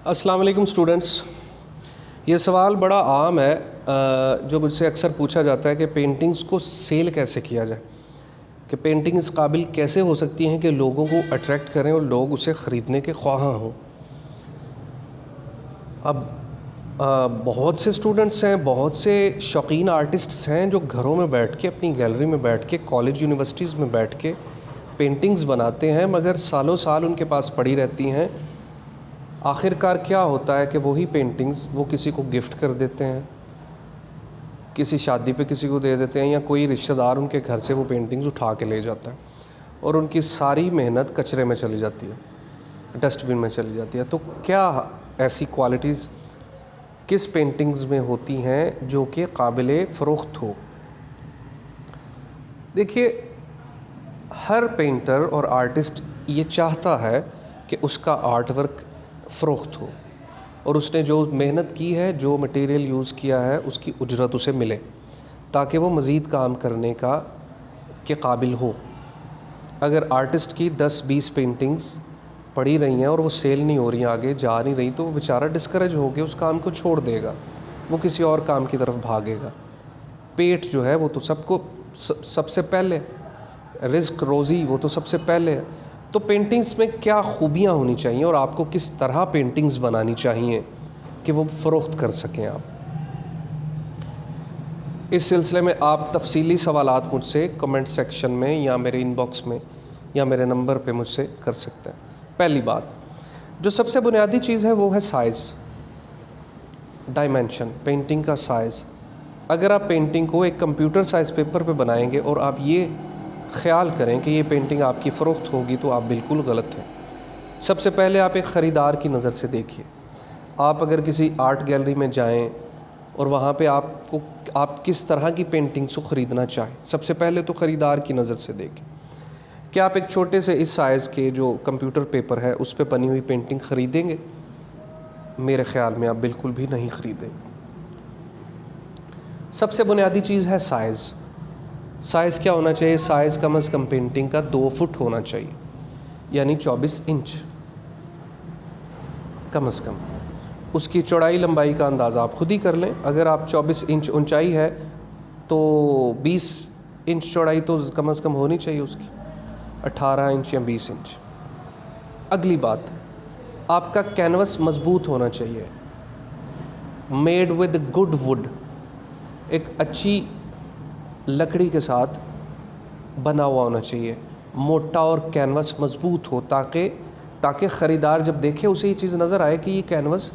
अस्सलाम वालेकुम स्टूडेंट्स। ये सवाल बड़ा आम है जो मुझसे अक्सर पूछा जाता है कि पेंटिंग्स को सेल कैसे किया जाए, कि पेंटिंग इस काबिल कैसे हो सकती हैं कि लोगों को अट्रैक्ट करें और लोग उसे ख़रीदने के ख्वाह हों। अब बहुत से स्टूडेंट्स हैं, बहुत से शौकीन आर्टिस्ट्स हैं जो घरों में बैठ के, अपनी गैलरी में बैठ के, कॉलेज यूनिवर्सिटीज़ में बैठ के पेंटिंग्स बनाते हैं, मगर सालों साल उनके पास पड़ी रहती हैं। आखिरकार क्या होता है कि वही पेंटिंग्स वो किसी को गिफ्ट कर देते हैं, किसी शादी पे किसी को दे देते हैं, या कोई रिश्तेदार उनके घर से वो पेंटिंग्स उठा के ले जाता है और उनकी सारी मेहनत कचरे में चली जाती है, डस्टबिन में चली जाती है। तो क्या ऐसी क्वालिटीज़ किस पेंटिंग्स में होती हैं जो कि काबिले फ़रोख्त हो? देखिए, हर पेंटर और आर्टिस्ट ये चाहता है कि उसका आर्ट वर्क फ़रोख्त हो और उसने जो मेहनत की है, जो मटेरियल यूज़ किया है, उसकी उजरत उसे मिले ताकि वो मज़ीद काम करने के काबिल हो। अगर आर्टिस्ट की 10-20 पेंटिंग्स पड़ी रही हैं और वो सेल नहीं हो रही, आगे जा नहीं रही, तो वो बेचारा डिस्करेज हो के उस काम को छोड़ देगा, वो किसी और काम की तरफ भागेगा। पेट जो है वो तो सबको सबसे पहले, रिज़्क रोज़ी वो तो सबसे पहले है। तो पेंटिंग्स में क्या खूबियाँ होनी चाहिए और आपको किस तरह पेंटिंग्स बनानी चाहिए कि वो फ़रोख्त कर सकें आप? इस सिलसिले में आप तफसीली सवालात मुझसे कमेंट सेक्शन में या मेरे इनबॉक्स में या मेरे नंबर पे मुझसे कर सकते हैं। पहली बात, जो सबसे बुनियादी चीज़ है वो है साइज़, डायमेंशन, पेंटिंग का साइज़। अगर आप पेंटिंग को एक कंप्यूटर साइज़ पेपर पे बनाएंगे और आप ये ख़्याल करें कि ये पेंटिंग आपकी फ़रोख्त होगी, तो आप बिल्कुल गलत हैं। सबसे पहले आप एक ख़रीदार की नज़र से देखिए। आप अगर किसी आर्ट गैलरी में जाएं और वहाँ पे आप किस तरह की पेंटिंग्स को ख़रीदना चाहें, सबसे पहले तो ख़रीदार की नज़र से देखें। क्या आप एक छोटे से इस साइज़ के जो कंप्यूटर पेपर है उस पे बनी हुई पेंटिंग ख़रीदेंगे? मेरे ख़्याल में आप बिल्कुल भी नहीं ख़रीदेंगे। सबसे बुनियादी चीज़ है साइज़। साइज़ क्या होना चाहिए? साइज़ कम अज़ कम पेंटिंग का 2 फुट होना चाहिए, यानी 24 इंच कम अज़ कम। उसकी चौड़ाई लंबाई का अंदाज़ा आप खुद ही कर लें। अगर आप 24 इंच ऊंचाई है तो 20 इंच चौड़ाई तो कम अज़ कम होनी चाहिए उसकी, 18 इंच या 20 इंच। अगली बात, आपका कैनवस मज़बूत होना चाहिए, मेड विद गुड वुड, एक अच्छी लकड़ी के साथ बना हुआ होना चाहिए, मोटा और कैनवस मज़बूत हो, ताकि ख़रीदार जब देखे उसे ये चीज़ नज़र आए कि ये कैनवस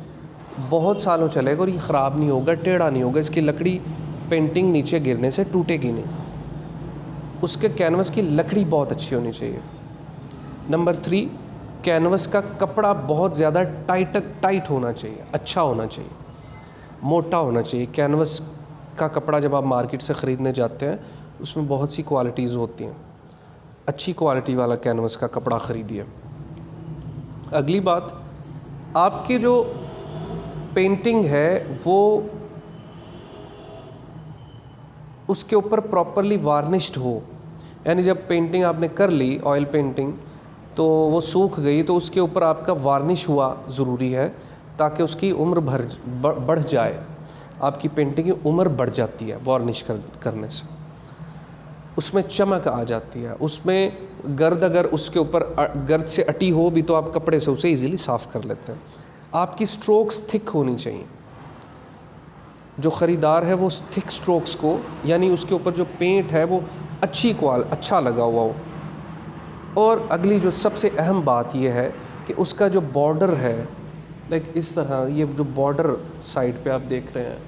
बहुत सालों चलेगा और ये ख़राब नहीं होगा, टेढ़ा नहीं होगा, इसकी लकड़ी पेंटिंग नीचे गिरने से टूटेगी नहीं। उसके कैनवस की लकड़ी बहुत अच्छी होनी चाहिए। नंबर 3, कैनवस का कपड़ा बहुत ज़्यादा टाइट होना चाहिए, अच्छा होना चाहिए, मोटा होना चाहिए। कैनवस का कपड़ा जब आप मार्केट से ख़रीदने जाते हैं उसमें बहुत सी क्वालिटीज़ होती हैं, अच्छी क्वालिटी वाला कैनवस का कपड़ा ख़रीदिए। अगली बात, आपकी जो पेंटिंग है वो उसके ऊपर प्रॉपरली वार्निश्ड हो, यानी जब पेंटिंग आपने कर ली, ऑयल पेंटिंग, तो वो सूख गई तो उसके ऊपर आपका वार्निश हुआ ज़रूरी है ताकि उसकी उम्र बढ़ जाए। आपकी पेंटिंग की उम्र बढ़ जाती है वार्निश करने से, उसमें चमक आ जाती है, उसमें गर्द अगर उसके ऊपर गर्द से अटी हो भी तो आप कपड़े से उसे इजीली साफ़ कर लेते हैं। आपकी स्ट्रोक्स थिक होनी चाहिए। जो ख़रीदार है वो थिक स्ट्रोक्स को, यानी उसके ऊपर जो पेंट है वो अच्छा लगा हुआ हो। और अगली जो सबसे अहम बात ये है कि उसका जो बॉर्डर है, लाइक इस तरह, ये जो बॉर्डर साइड पे आप देख रहे हैं,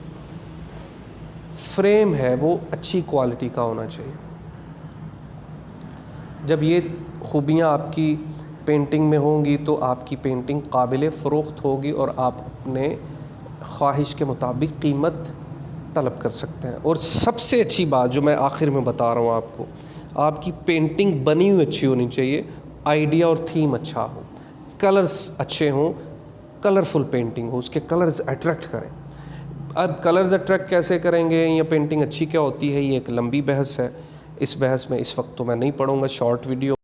फ्रेम है वो अच्छी क्वालिटी का होना चाहिए। जब ये खूबियाँ आपकी पेंटिंग में होंगी तो आपकी पेंटिंग काबिल फ़रोख्त होगी और आप अपने ख्वाहिश के मुताबिक कीमत तलब कर सकते हैं। और सबसे अच्छी बात जो मैं आखिर में बता रहा हूँ आपको, आपकी पेंटिंग बनी हुई अच्छी होनी चाहिए, आइडिया और थीम अच्छा हो, कलर्स अच्छे हों, कलरफुल पेंटिंग हो, उसके कलर्स अट्रैक्ट करें। अब कलर्स अट्रैक्ट कैसे करेंगे या पेंटिंग अच्छी क्या होती है, ये एक लंबी बहस है। इस बहस में इस वक्त तो मैं नहीं पढ़ूंगा, शॉर्ट वीडियो